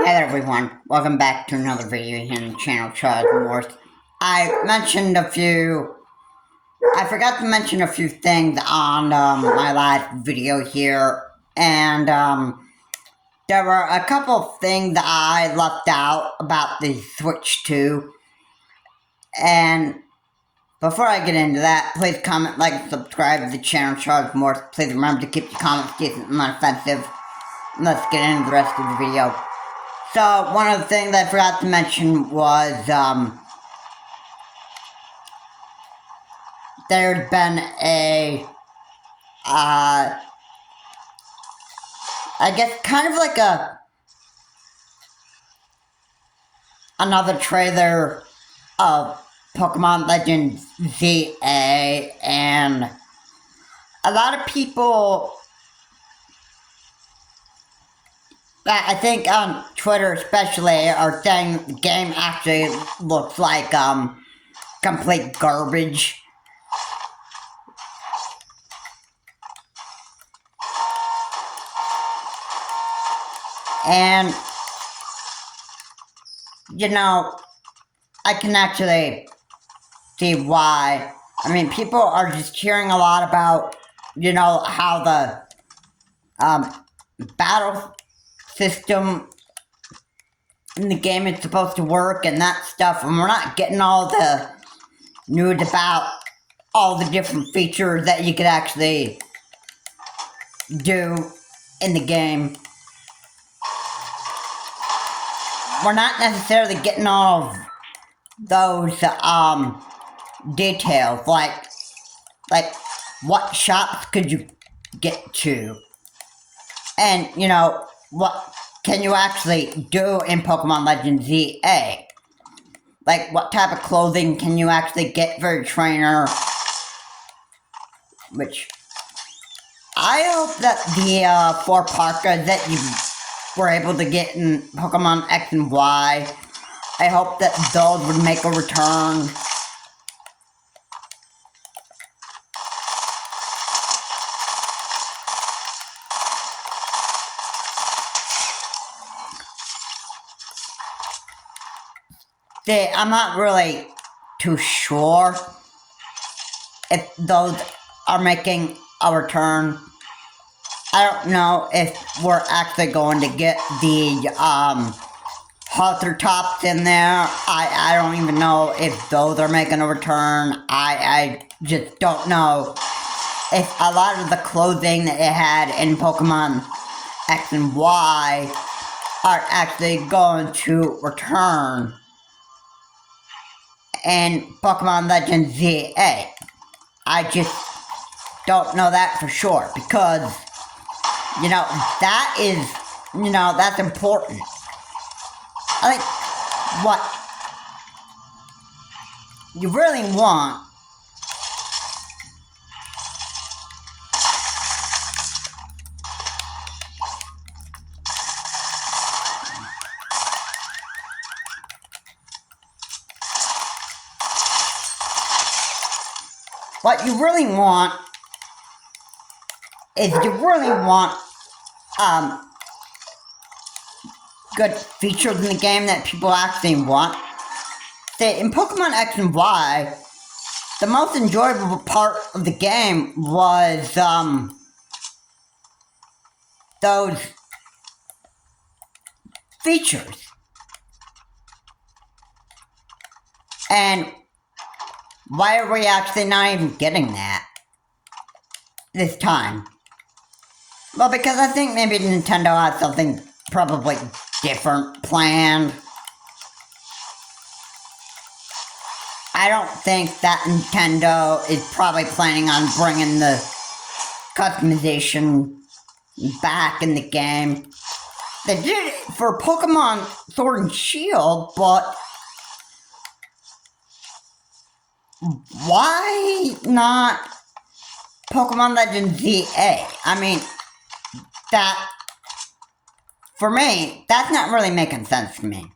Hi there everyone, welcome back to another video here on the channel, Charles Morse. I forgot to mention a few things on my last video here, and there were a couple of things that I left out about the Switch 2, and before I get into that, please comment, like, and subscribe to the channel, Charles Morse. Please remember to keep your comments decent and unoffensive. Let's get into the rest of the video. So, one of the things I forgot to mention was, there's been I guess kind of like another trailer of Pokemon Legends ZA, and a lot of people, I think on Twitter especially, are saying the game actually looks like complete garbage. And you know, I can actually see why. I mean, people are just hearing a lot about, you know, how the battle system in the game is supposed to work and that stuff, and we're not getting all the news about all the different features that you could actually do in the game. We're not necessarily getting all of those details, like what shops could you get to, and you know, what can you actually do in Pokemon Legends ZA? Like, what type of clothing can you actually get for a trainer? Which, I hope that the 4 parkas that you were able to get in Pokemon X and Y, I hope that those would make a return. See, I'm not really too sure if those are making a return. I don't know if we're actually going to get the halter tops in there. I don't even know if those are making a return. I just don't know if a lot of the clothing that it had in Pokemon X and Y are actually going to return in Pokemon Legends ZA. I just don't know that for sure, because, you know, that is, you know, that's important. I think what you really want is you really want good features in the game that people actually want. See, in Pokemon X and Y, the most enjoyable part of the game was those features. And why are we actually not even getting that this time? Well, because I think maybe Nintendo has something probably different planned. I don't think that Nintendo is probably planning on bringing the customization back in the game. They did it for Pokemon Sword and Shield, but why not Pokemon Legends ZA? I mean, that, for me, that's not really making sense to me.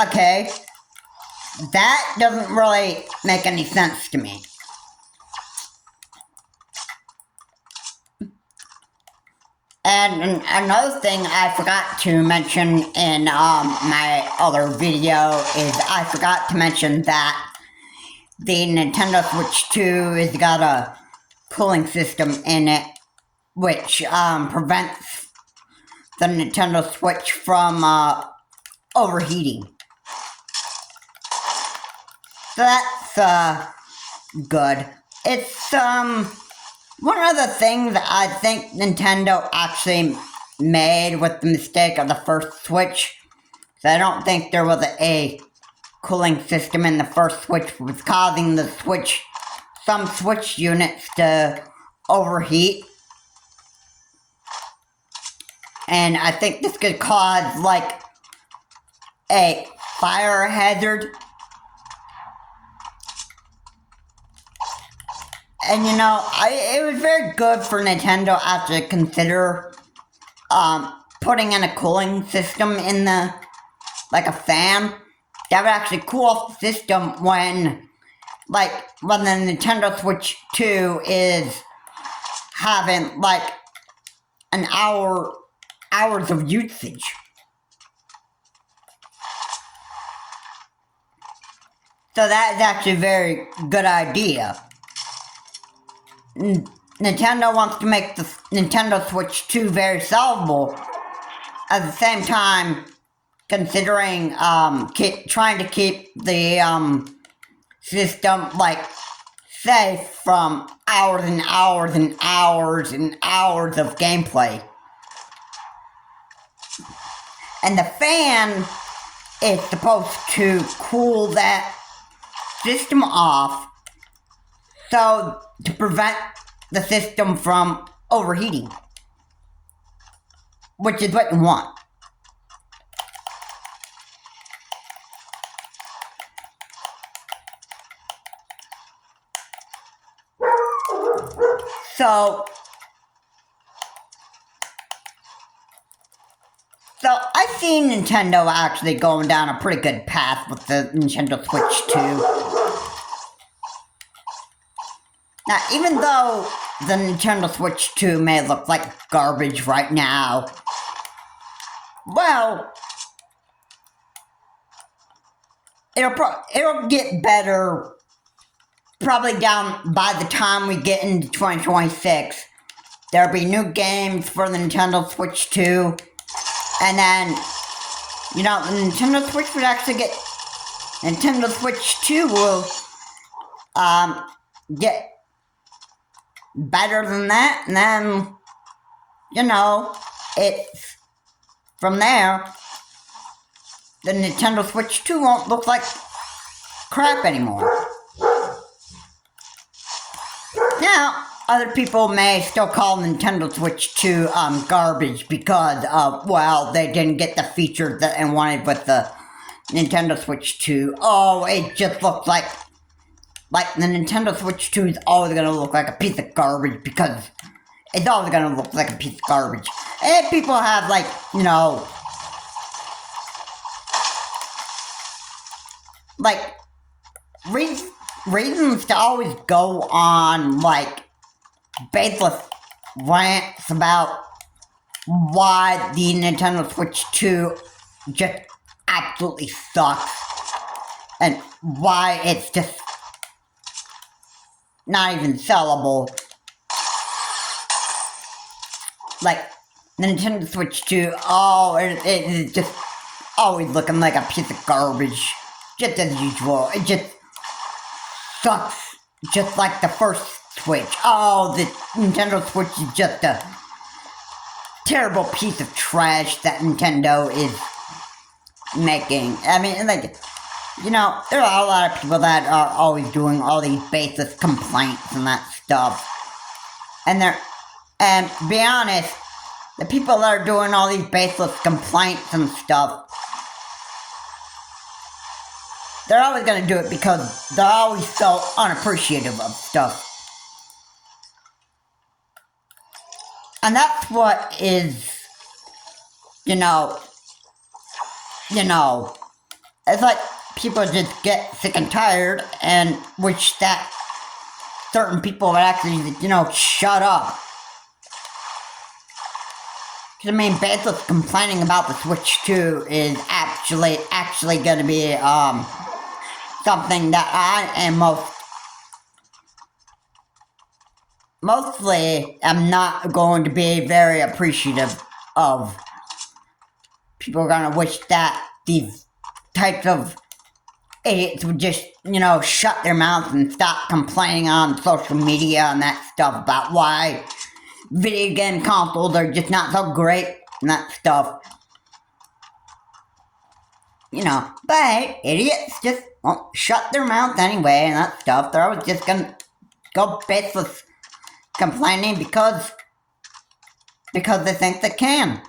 okay, that doesn't really make any sense to me. And another thing I forgot to mention in my other video is I forgot to mention that the Nintendo Switch 2 has got a cooling system in it, which prevents the Nintendo Switch from overheating. So that's good. It's one of the things that I think Nintendo actually made with the mistake of the first Switch. So I don't think there was a cooling system in the first Switch, was causing the some Switch units to overheat. And I think this could cause like a fire hazard. And you know, it was very good for Nintendo to consider putting in a cooling system in like a fan that would actually cool off the system when the Nintendo Switch 2 is having like hours of usage. So that is actually a very good idea. Nintendo wants to make the Nintendo Switch 2 very sellable, at the same time considering trying to keep the system like safe from hours and hours and hours and hours of gameplay. And the fan is supposed to cool that system off, so to prevent the system from overheating, which is what you want. So I see Nintendo actually going down a pretty good path with the Nintendo Switch 2. Now, even though the Nintendo Switch 2 may look like garbage right now, well, it'll get better probably down by the time we get into 2026. There'll be new games for the Nintendo Switch 2, and then, you know, the Nintendo Switch would actually get, Nintendo Switch 2 will get better than that, and then, you know, it's from there, the Nintendo Switch 2 won't look like crap anymore. Now, other people may still call Nintendo Switch 2 garbage because well, they didn't get the features that they wanted with the Nintendo Switch 2. Oh, it just looks like the Nintendo Switch 2 is always going to look like a piece of garbage because it's always going to look like a piece of garbage. And people have, like, you know, like, reasons to always go on, like, baseless rants about why the Nintendo Switch 2 just absolutely sucks and why it's just not even sellable. Like, Nintendo Switch 2, oh, it's just always looking like a piece of garbage. Just as usual. It just sucks. Just like the first Switch. Oh, the Nintendo Switch is just a terrible piece of trash that Nintendo is making. I mean, like, you know, there are a lot of people that are always doing all these baseless complaints and that stuff. And to be honest, the people that are doing all these baseless complaints and stuff, they're always going to do it because they're always so unappreciative of stuff. And that's what is, you know, It's like people just get sick and tired and wish that certain people would actually, shut up. I mean, Bezos complaining about the Switch 2 is actually going to be something that I am mostly am not going to be very appreciative of. People are going to wish that these types of idiots would just, shut their mouths and stop complaining on social media and that stuff about why video game consoles are just not so great and that stuff. But hey, idiots just won't shut their mouth anyway and that stuff. They're always just gonna go baseless complaining because they think they can.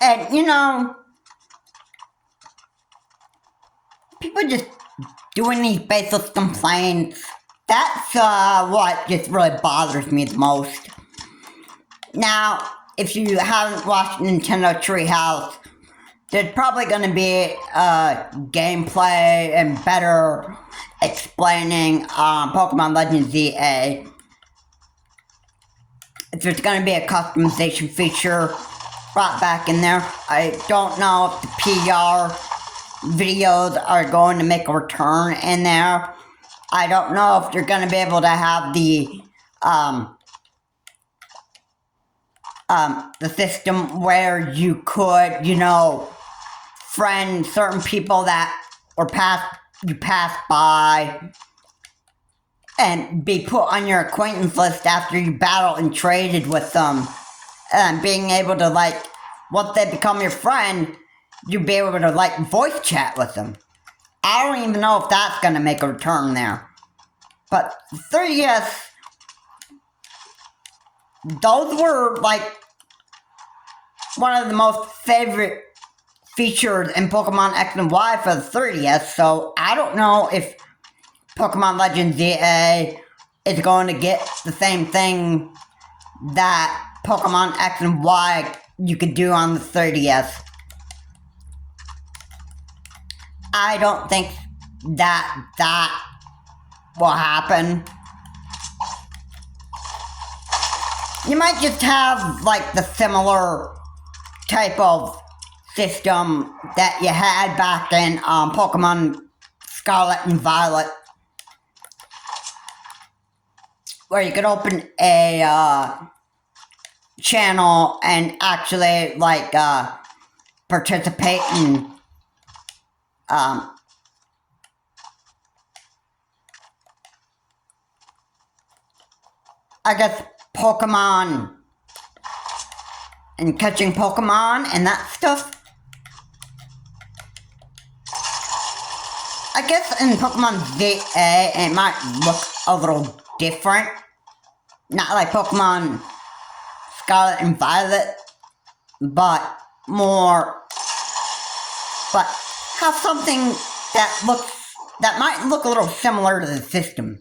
And, people just doing these baseless complaints, that's what just really bothers me the most. Now, if you haven't watched Nintendo Treehouse, there's probably going to be gameplay and better explaining Pokemon Legends ZA. There's going to be a customization feature brought back in there. I don't know if the PR videos are going to make a return in there. I don't know if you're going to be able to have the system where you could, friend certain people that you passed by and be put on your acquaintance list after you battled and traded with them. And being able to, once they become your friend, you'll be able to, voice chat with them. I don't even know if that's going to make a return there. But 3DS, those were, one of the most favorite features in Pokemon X and Y for the 3DS, so I don't know if Pokemon Legends ZA is going to get the same thing that Pokemon X and Y you could do on the 3DS. I don't think that will happen. You might just have, the similar type of system that you had back in Pokemon Scarlet and Violet, where you could open a channel and actually participate in I guess Pokemon and catching Pokemon and that stuff. I guess in Pokemon ZA it might look a little different. Not like Pokemon Scarlet and Violet, but have something that might look a little similar to the system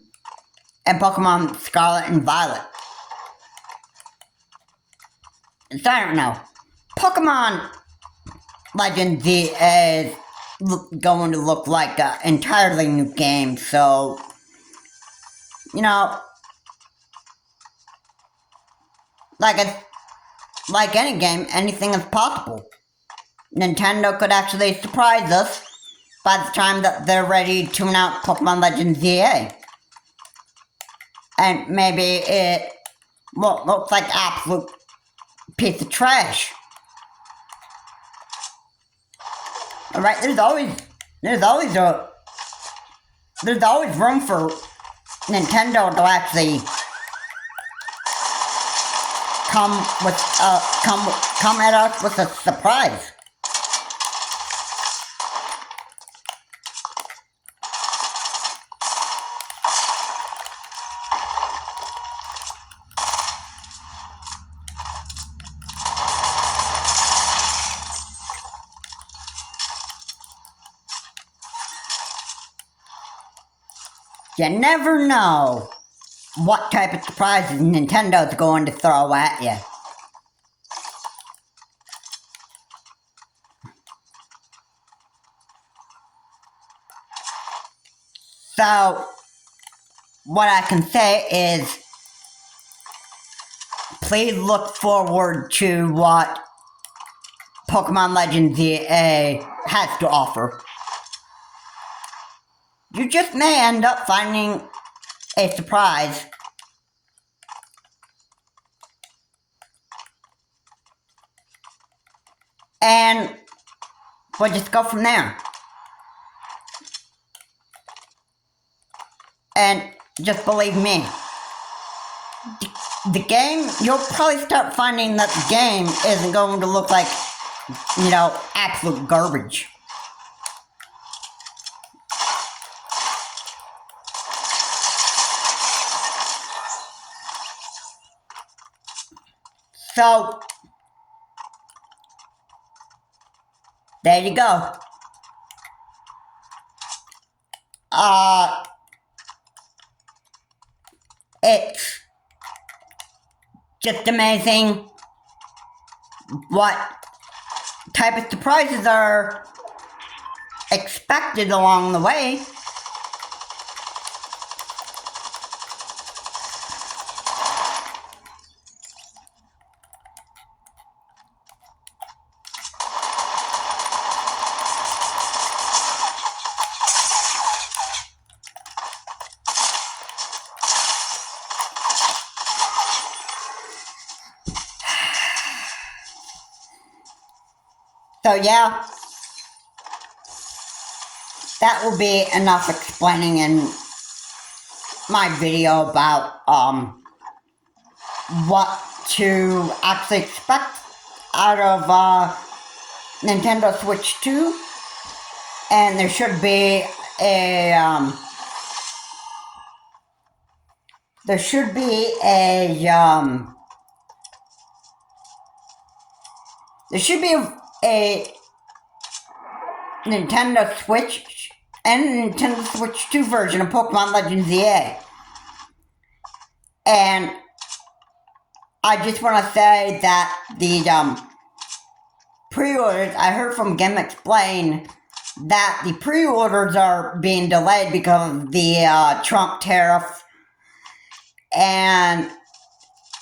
in Pokemon Scarlet and Violet. So I don't know. Pokemon Legends ZA is going to look like an entirely new game, so like any game, anything is possible. Nintendo could actually surprise us by the time that they're ready to tune out Pokemon Legends ZA. And maybe it won't look like absolute piece of trash. Alright, there's always room for Nintendo to actually come at us with a surprise. you never know what type of surprises Nintendo's going to throw at you. So, what I can say is, please look forward to what Pokemon Legends EA has to offer. You just may end up finding a surprise. And we'll just go from there. And just believe me, the game, you'll probably start finding that the game isn't going to look like, absolute garbage. So, there you go. It's just amazing what type of surprises are expected along the way. So yeah, that will be enough explaining in my video about what to actually expect out of Nintendo Switch 2, and there should be a Nintendo Switch and Nintendo Switch 2 version of Pokemon Legends EA. And I just want to say that the pre-orders, I heard from Game Explain that the pre-orders are being delayed because of the Trump tariffs, and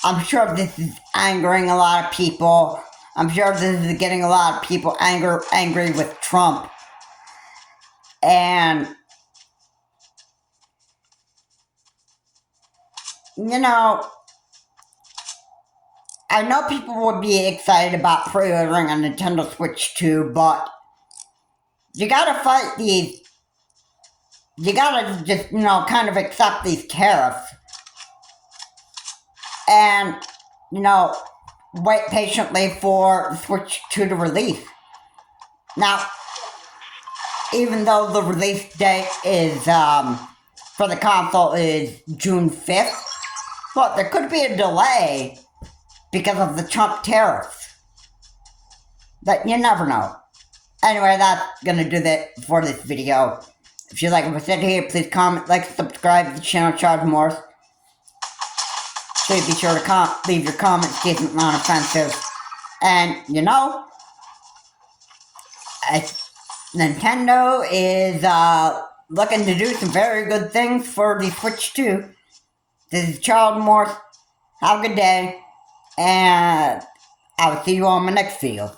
I'm sure this is angering a lot of people. I'm sure this is getting a lot of people angry with Trump. And, I know people would be excited about pre-ordering a Nintendo Switch 2, but you gotta fight these. You gotta just, kind of accept these tariffs. And, wait patiently for Switch 2 to release. Now, even though the release date is, for the console is June 5th, but there could be a delay because of the Trump tariffs. But you never know. Anyway, that's gonna do that for this video. If you like what I said here, please comment, like, subscribe to the channel, Charles Morris. Please be sure to leave your comments, keep it non-offensive. And, Nintendo is looking to do some very good things for the Switch 2. This is Charles Morris. Have a good day. And I will see you on my next video.